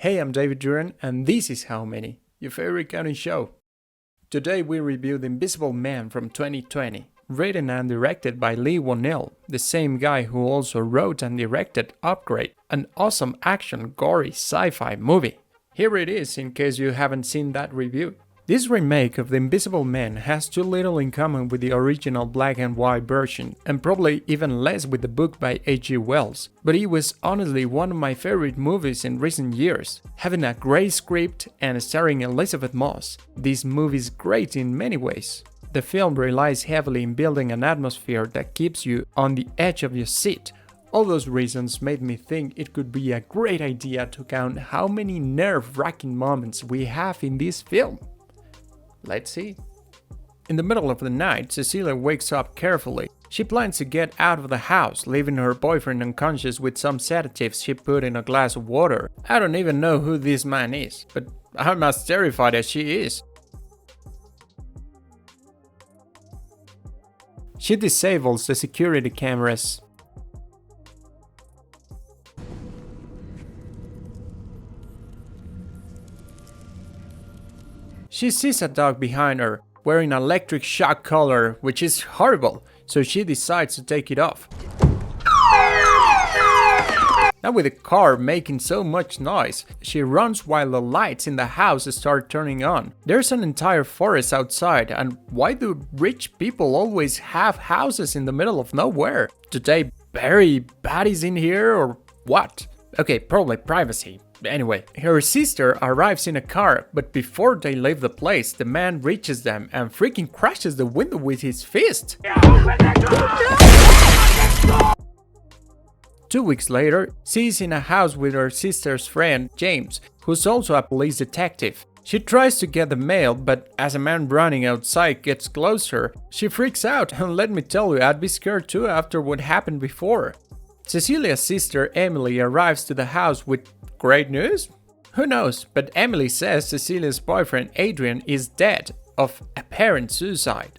Hey, I'm David Duran, and this is How Many, your favorite counting show. Today we review The Invisible Man from 2020, written and directed by Leigh Whannell, the same guy who also wrote and directed Upgrade, an awesome action, gory sci-fi movie. Here it is in case you haven't seen that review. This remake of The Invisible Man has too little in common with the original black and white version, and probably even less with the book by H.G. Wells, but it was honestly one of my favorite movies in recent years. Having a great script and starring Elisabeth Moss, this movie is great in many ways. The film relies heavily in building an atmosphere that keeps you on the edge of your seat. All those reasons made me think it could be a great idea to count how many nerve-wracking moments we have in this film. Let's see. In the middle of the night, Cecilia wakes up carefully. She plans to get out of the house, leaving her boyfriend unconscious with some sedatives she put in a glass of water. I don't even know who this man is, but I'm as terrified as she is. She disables the security cameras. She sees a dog behind her, wearing an electric shock collar, which is horrible, so she decides to take it off. Now with the car making so much noise, she runs while the lights in the house start turning on. There's an entire forest outside, and why do rich people always have houses in the middle of nowhere? Do they bury bodies in here or what? Okay, probably privacy. Anyway, her sister arrives in a car, but before they leave the place, the man reaches them and freaking crashes the window with his fist. 2 weeks later, she's in a house with her sister's friend, James, who's also a police detective. She tries to get the mail, but as a man running outside gets closer, she freaks out, and let me tell you, I'd be scared too after what happened before. Cecilia's sister Emily arrives to the house with great news? Who knows, but Emily says Cecilia's boyfriend Adrian is dead of apparent suicide.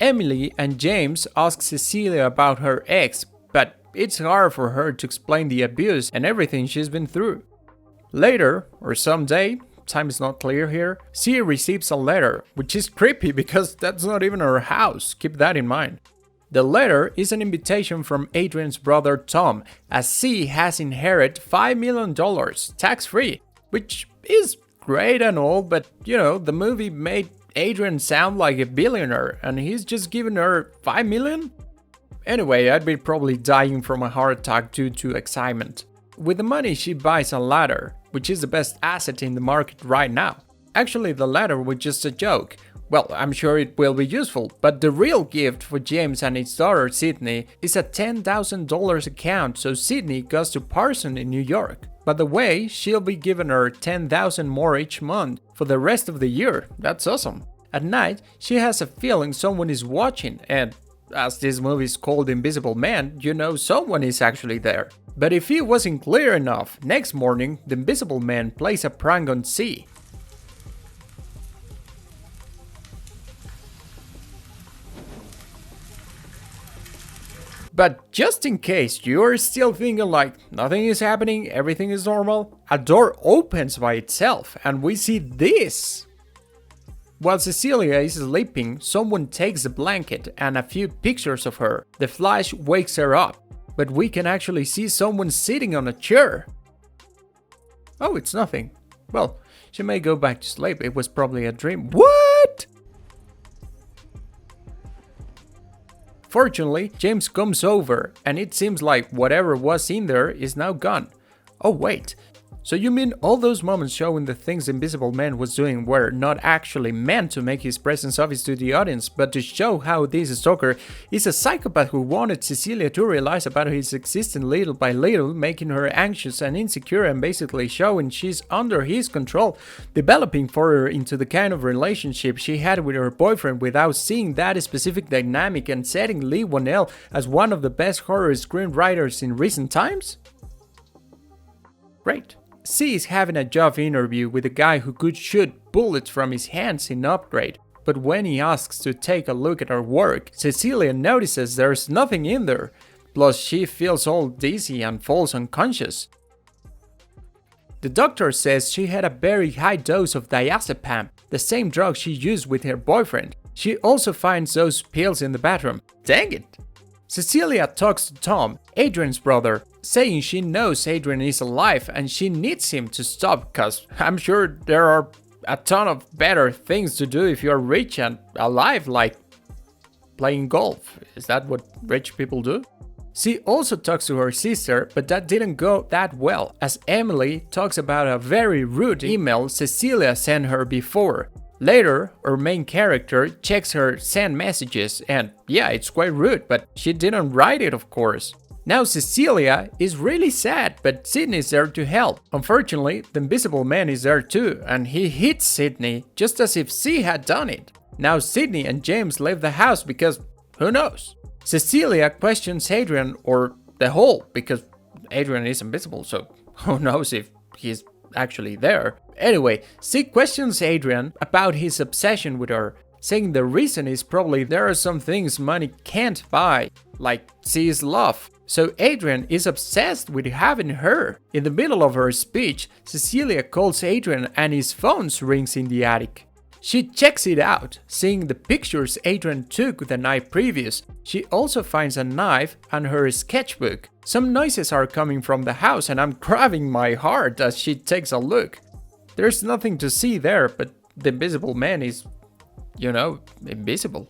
Emily and James ask Cecilia about her ex, but it's hard for her to explain the abuse and everything she's been through. Later, or someday, time is not clear here, she receives a letter, which is creepy because that's not even her house, keep that in mind. The letter is an invitation from Adrian's brother Tom, as he has inherited $5 million tax-free, which is great and all, but you know, the movie made Adrian sound like a billionaire and he's just giving her $5 million? Anyway, I'd be probably dying from a heart attack due to excitement. With the money, she buys a ladder, which is the best asset in the market right now. Actually, the ladder was just a joke. Well, I'm sure it will be useful, but the real gift for James and his daughter Sydney is a $10,000 account so Sydney goes to Parson in New York. By the way, she'll be giving her $10,000 more each month for the rest of the year. That's awesome. At night, she has a feeling someone is watching, and as this movie is called Invisible Man, you know someone is actually there. But if it wasn't clear enough, next morning, the Invisible Man plays a prank on C. But just in case you're still thinking like nothing is happening, everything is normal, a door opens by itself and we see this. While Cecilia is sleeping, someone takes a blanket and a few pictures of her. The flash wakes her up, but we can actually see someone sitting on a chair. Oh, it's nothing. Well, she may go back to sleep, it was probably a dream. What? Fortunately, James comes over, and it seems like whatever was in there is now gone. Oh wait, so you mean all those moments showing the things the Invisible Man was doing were not actually meant to make his presence obvious to the audience, but to show how this stalker is a psychopath who wanted Cecilia to realize about his existence little by little, making her anxious and insecure and basically showing she's under his control, developing for her into the kind of relationship she had with her boyfriend without seeing that specific dynamic and setting Leigh Whannell as one of the best horror screenwriters in recent times? Great. C is having a job interview with a guy who could shoot bullets from his hands in Upgrade, but when he asks to take a look at her work, Cecilia notices there's nothing in there, plus she feels all dizzy and falls unconscious. The doctor says she had a very high dose of diazepam, the same drug she used with her boyfriend. She also finds those pills in the bathroom. Dang it! Cecilia talks to Tom, Adrian's brother, saying she knows Adrian is alive and she needs him to stop cause I'm sure there are a ton of better things to do if you're rich and alive, like playing golf. Is that what rich people do? She also talks to her sister, but that didn't go that well, as Emily talks about a very rude email Cecilia sent her before. Later, our main character checks her sent messages and yeah, it's quite rude, but she didn't write it, of course. Now Cecilia is really sad, but Sydney's there to help. Unfortunately, the Invisible Man is there too, and he hits Sydney just as if she had done it. Now Sydney and James leave the house because who knows? Cecilia questions Adrian or the hole because Adrian is invisible, so who knows if he's actually there. Anyway, she questions Adrian about his obsession with her, saying the reason is probably there are some things money can't buy, like she's love. So Adrian is obsessed with having her. In the middle of her speech, Cecilia calls Adrian and his phone rings in the attic. She checks it out, seeing the pictures Adrian took the night previous. She also finds a knife and her sketchbook. Some noises are coming from the house and I'm grabbing my heart as she takes a look. There's nothing to see there, but the Invisible Man is, invisible.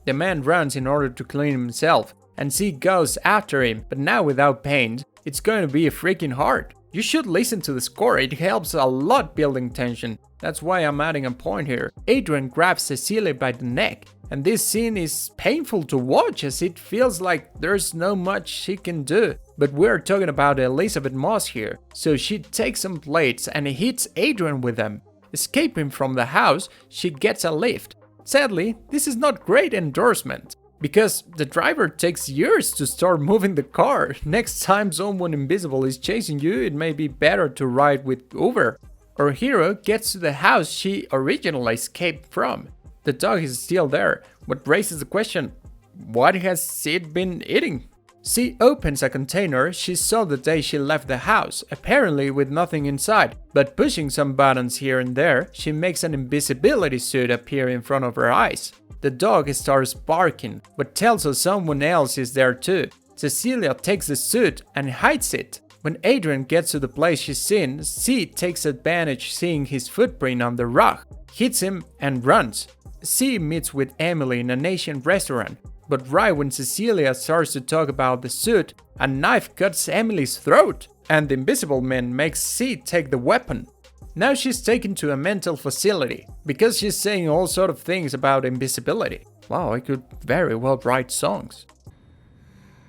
The man runs in order to clean himself, and she goes after him, but now without paint. It's going to be a freaking hard. You should listen to the score, it helps a lot building tension. That's why I'm adding a point here. Adrian grabs Cecilia by the neck, and this scene is painful to watch as it feels like there's no much she can do. But we're talking about Elisabeth Moss here, so she takes some plates and hits Adrian with them. Escaping from the house, she gets a lift. Sadly, this is not great endorsement, because the driver takes years to start moving the car. Next time someone invisible is chasing you, it may be better to ride with Uber. Our hero gets to the house she originally escaped from. The dog is still there, what raises the question, what has it been eating? She opens a container she saw the day she left the house, apparently with nothing inside, but pushing some buttons here and there, she makes an invisibility suit appear in front of her eyes. The dog starts barking, but tells us someone else is there too. Cecilia takes the suit and hides it. When Adrian gets to the place she's in, she takes advantage seeing his footprint on the rug, hits him and runs. She meets with Emily in an Asian restaurant, but right when Cecilia starts to talk about the suit, a knife cuts Emily's throat, and the Invisible Man makes she take the weapon. Now she's taken to a mental facility, because she's saying all sort of things about invisibility. Wow, I could very well write songs.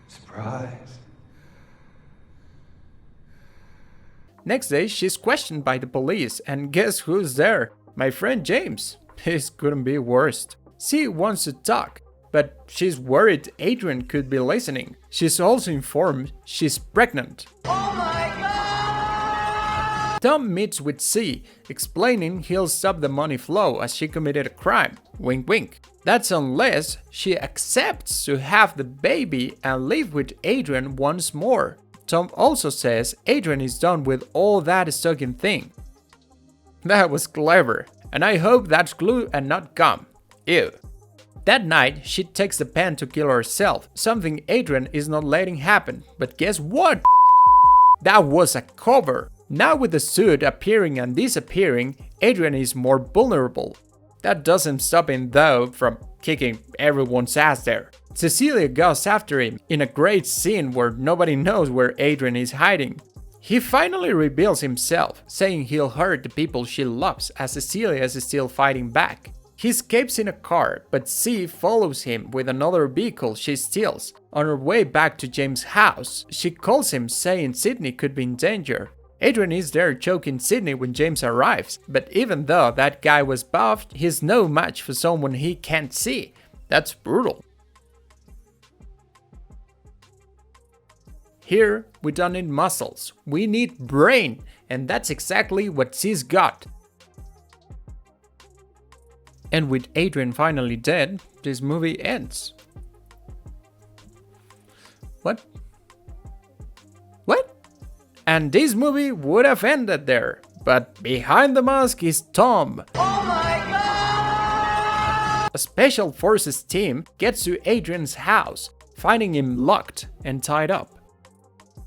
Surprise. Next day, she's questioned by the police, and guess who's there? My friend James. This couldn't be worse. She wants to talk, but she's worried Adrian could be listening. She's also informed she's pregnant. Oh my God! Tom meets with C, explaining he'll stop the money flow as she committed a crime. Wink wink. That's unless she accepts to have the baby and live with Adrian once more. Tom also says Adrian is done with all that stalking thing. That was clever, and I hope that's glue and not gum. Ew. That night, she takes the pen to kill herself, something Adrian is not letting happen. But guess what? That was a cover. Now with the suit appearing and disappearing, Adrian is more vulnerable. That doesn't stop him though from kicking everyone's ass there. Cecilia goes after him in a great scene where nobody knows where Adrian is hiding. He finally reveals himself, saying he'll hurt the people she loves as Cecilia is still fighting back. He escapes in a car, but C follows him with another vehicle she steals. On her way back to James' house, she calls him saying Sydney could be in danger. Adrian is there choking Sydney when James arrives, but even though that guy was buffed, he's no match for someone he can't see. That's brutal. Here, we don't need muscles, we need brain, and that's exactly what she's got. And with Adrian finally dead, this movie ends. What? What? And this movie would have ended there. But behind the mask is Tom. Oh my God! A special forces team gets to Adrian's house, finding him locked and tied up.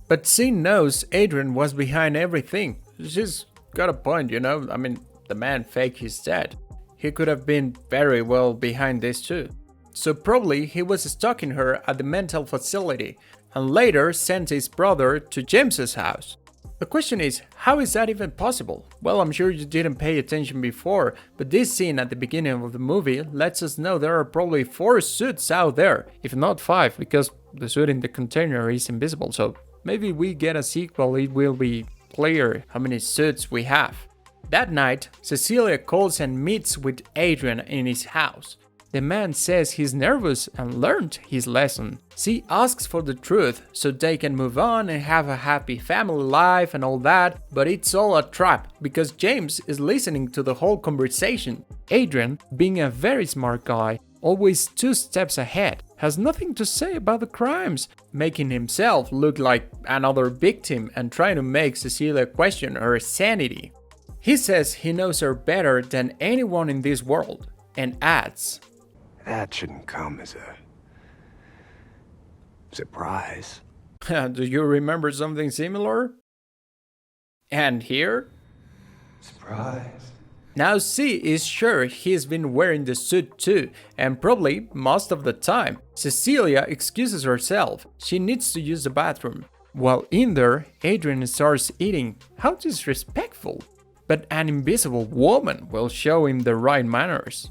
But C knows Adrian was behind everything. She's got a point, you know? I mean, the man faked his death. He could have been very well behind this too. So probably he was stalking her at the mental facility and later sent his brother to James's house. The question is, how is that even possible? Well, I'm sure you didn't pay attention before, but this scene at the beginning of the movie lets us know there are probably 4 suits out there, if not 5, because the suit in the container is invisible, so maybe we get a sequel, it will be clear how many suits we have. That night, Cecilia calls and meets with Adrian in his house. The man says he's nervous and learned his lesson. C asks for the truth so they can move on and have a happy family life and all that, but it's all a trap because James is listening to the whole conversation. Adrian, being a very smart guy, always 2 steps ahead, has nothing to say about the crimes, making himself look like another victim and trying to make Cecilia question her sanity. He says he knows her better than anyone in this world and adds, "That shouldn't come as a surprise." Do you remember something similar? And here? Surprise. Now C is sure he's been wearing the suit too, and probably most of the time. Cecilia excuses herself, she needs to use the bathroom. While in there, Adrian starts eating. How disrespectful! But an invisible woman will show him the right manners.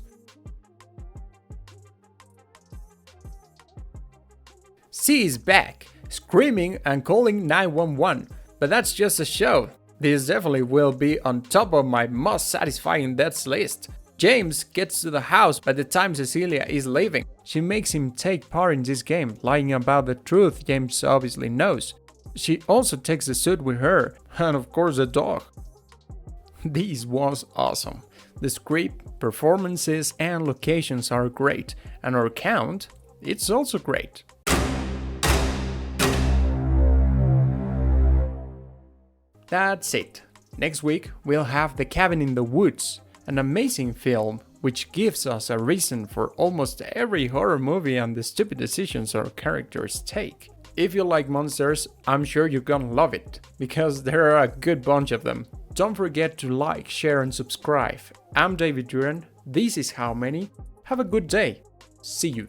C is back, screaming and calling 911, but that's just a show. This definitely will be on top of my most satisfying deaths list. James gets to the house by the time Cecilia is leaving. She makes him take part in this game, lying about the truth James obviously knows. She also takes the suit with her, and of course the dog. This was awesome. The script, performances and locations are great, and our count, it's also great. That's it. Next week we'll have The Cabin in the Woods, an amazing film which gives us a reason for almost every horror movie and the stupid decisions our characters take. If you like monsters, I'm sure you're gonna love it, because there are a good bunch of them. Don't forget to like, share and subscribe. I'm David Duran, this is How Many. Have a good day. See you.